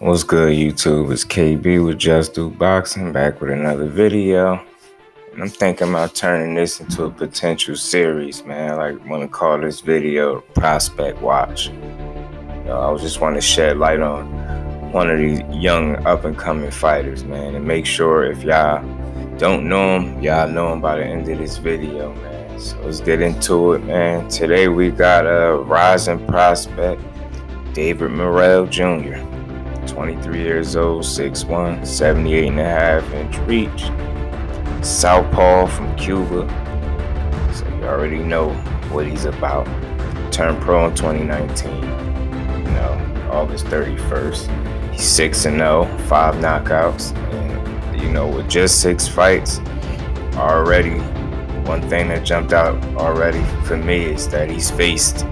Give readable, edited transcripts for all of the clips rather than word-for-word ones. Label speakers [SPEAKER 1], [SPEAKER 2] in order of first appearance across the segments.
[SPEAKER 1] What's good, YouTube? It's KB with Just Do Boxing, back with another video. And I'm thinking about turning this into a potential series, man. I want to call this video Prospect Watch. I just want to shed light on one of these young up-and-coming fighters, man. And make sure if y'all don't know him, y'all know him by the end of this video, man. So let's get into it, man. Today we got a rising prospect, David Morrell Jr. 23 years old, 6'1", 78.5-inch reach. Southpaw from Cuba. So you already know what he's about. Turned pro in 2019. August 31st. He's 6-0, 5 knockouts. And, with just 6 fights, already, one thing that jumped out already for me is that he's faced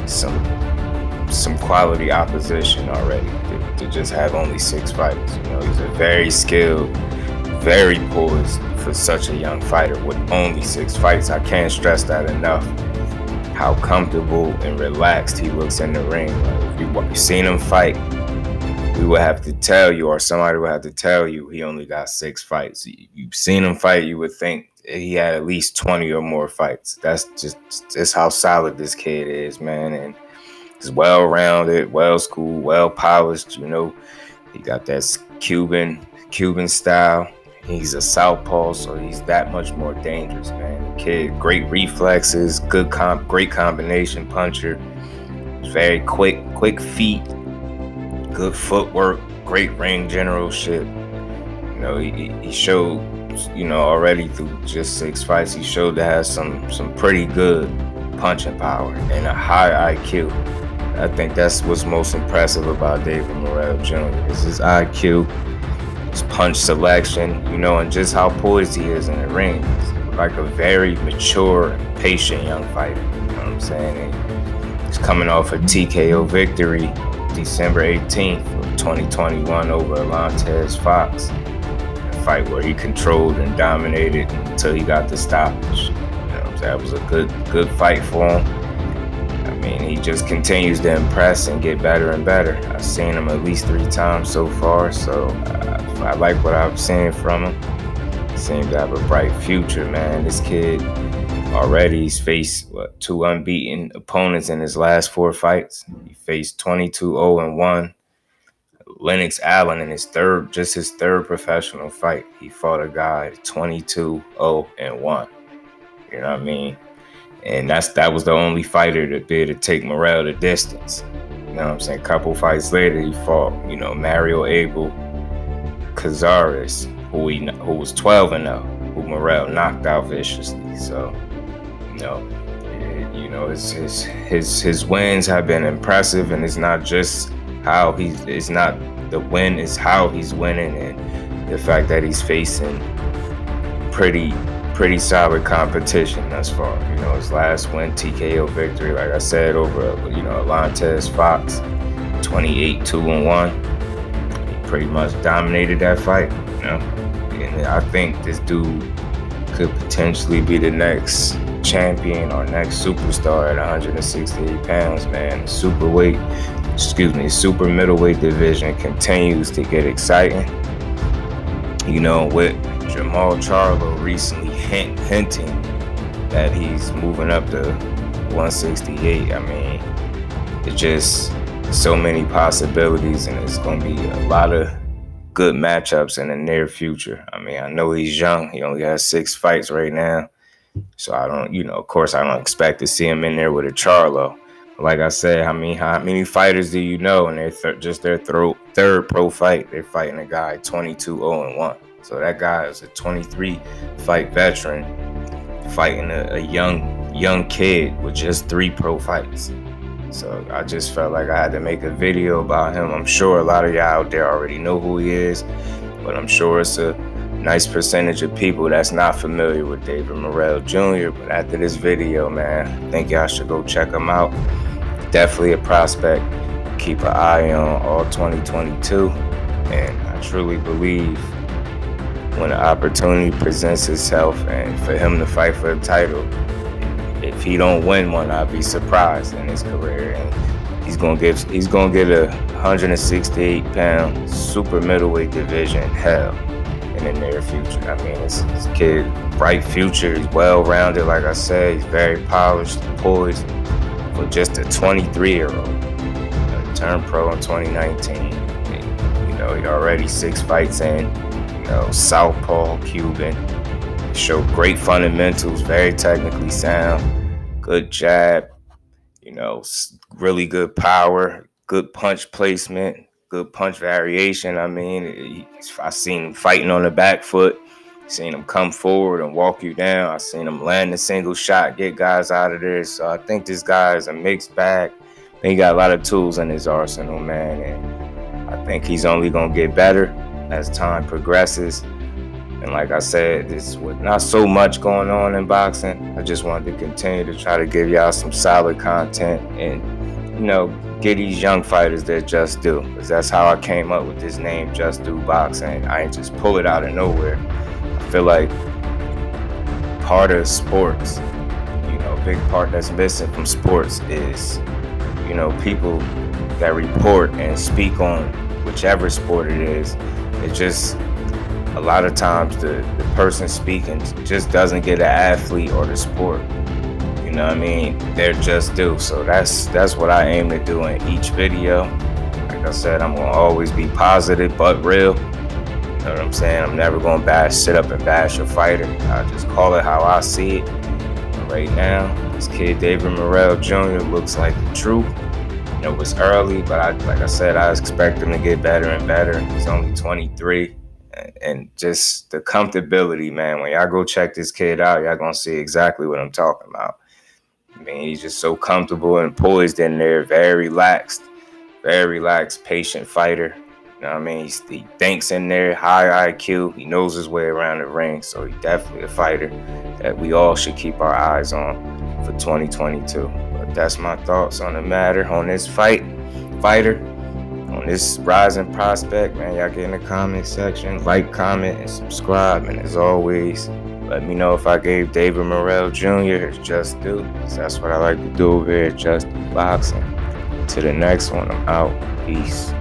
[SPEAKER 1] some quality opposition already to just have only 6 fights. He's a very skilled, very poised for such a young fighter with only 6 fights. I can't stress that enough. How comfortable and relaxed he looks in the ring. If you've seen him fight, we would have to tell you, or somebody would have to tell you, he only got 6 fights. You've seen him fight, you would think he had at least 20 or more fights. That's just how solid this kid is, man. And he's well-rounded, well-schooled, well-polished. He got that Cuban style. He's a southpaw, so he's that much more dangerous, man. The kid, great reflexes, great combination puncher. Very quick feet, good footwork, great ring generalship. He showed, already through just 6 fights, he showed to have some pretty good punching power and a high IQ. I think that's what's most impressive about David Morrell Jr. is his IQ, his punch selection, and just how poised he is in the ring. He's like a very mature, patient young fighter. You know what I'm saying? And he's coming off a TKO victory December 18th of 2021 over Alantez Fox. A fight where he controlled and dominated until he got the stoppage. That was a good fight for him. He just continues to impress and get better and better. I've seen him at least 3 times so far, so I like what I've seen from him. He seems to have a bright future, man. This kid already, he's faced 2 unbeaten opponents in his last 4 fights. He faced 22-0-1. Lennox Allen in his third professional fight. He fought a guy 22-0-1. You know what I mean? And that was the only fighter to be able to take Morrell the distance. You know what I'm saying? A couple fights later, he fought, Mario Abel Cazares, who was 12-0, who Morrell knocked out viciously. So, his wins have been impressive, and it's not just it's not the win, it's how he's winning, and the fact that he's facing pretty solid competition thus far. His last win, TKO victory, like I said, over Alantez Fox, 28-2-1. He pretty much dominated that fight. And I think this dude could potentially be the next champion or next superstar at 168 pounds, man. Super middleweight division continues to get exciting. With Jamal Charlo recently hinting that he's moving up to 168. It's just so many possibilities, and it's going to be a lot of good matchups in the near future. I know he's young. He only has 6 fights right now. So I don't, of course, I don't expect to see him in there with a Charlo. Like I said, how many fighters do you know? And they're just their third pro fight, they're fighting a guy 22-0-1. So that guy is a 23-fight veteran fighting a young kid with just 3 pro fights. So I just felt like I had to make a video about him. I'm sure a lot of y'all out there already know who he is, but I'm sure it's a nice percentage of people that's not familiar with David Morrell Jr. But after this video, man, I think y'all should go check him out. Definitely a prospect. Keep an eye on all 2022. And I truly believe when the opportunity presents itself and for him to fight for the title, if he don't win one, I'd be surprised in his career. And he's gonna get a 168-pound super middleweight division, hell, in the near future. I mean, it's a kid, bright future. He's well-rounded, like I said. He's very polished, poised for just a 23-year-old. He turned pro in 2019. He already 6 fights in. Southpaw, Cuban. Showed great fundamentals, very technically sound, good jab, really good power, good punch placement, good punch variation. I mean, I seen him fighting on the back foot, seen him come forward and walk you down. I seen him land a single shot, get guys out of there. So I think this guy is a mixed bag. He got a lot of tools in his arsenal, man, and I think he's only gonna get better as time progresses. And like I said, this with not so much going on in boxing, I just wanted to continue to try to give y'all some solid content and, get these young fighters their just due. Because that's how I came up with this name, Just Do Boxing. I ain't just pull it out of nowhere. I feel like part of sports, big part that's missing from sports is, people that report and speak on whichever sport it is. It just, a lot of times the person speaking just doesn't get an athlete or the sport, they're just due. So that's what I aim to do in each video. Like I said, I'm gonna always be positive but real. You know what I'm saying? I'm never gonna sit up and bash a fighter. I just call it how I see it. And right now, this kid David Morrell Jr. looks like the truth. It was early, but like I said, I expect him to get better and better. He's only 23. And just the comfortability, man. When y'all go check this kid out, y'all gonna see exactly what I'm talking about. I mean, he's just so comfortable and poised in there, very relaxed, patient fighter. You know what I mean? He thinks in there, high IQ. He knows his way around the ring, so he's definitely a fighter that we all should keep our eyes on for 2022. But that's my thoughts on the matter, on this fighter. On this rising prospect, man. Y'all get in the comment section, like, comment, and subscribe. And as always, let me know if I gave David Morrell Jr. his just due, because that's what I like to do over here at Just Do Boxing. To the next one, I'm out. Peace.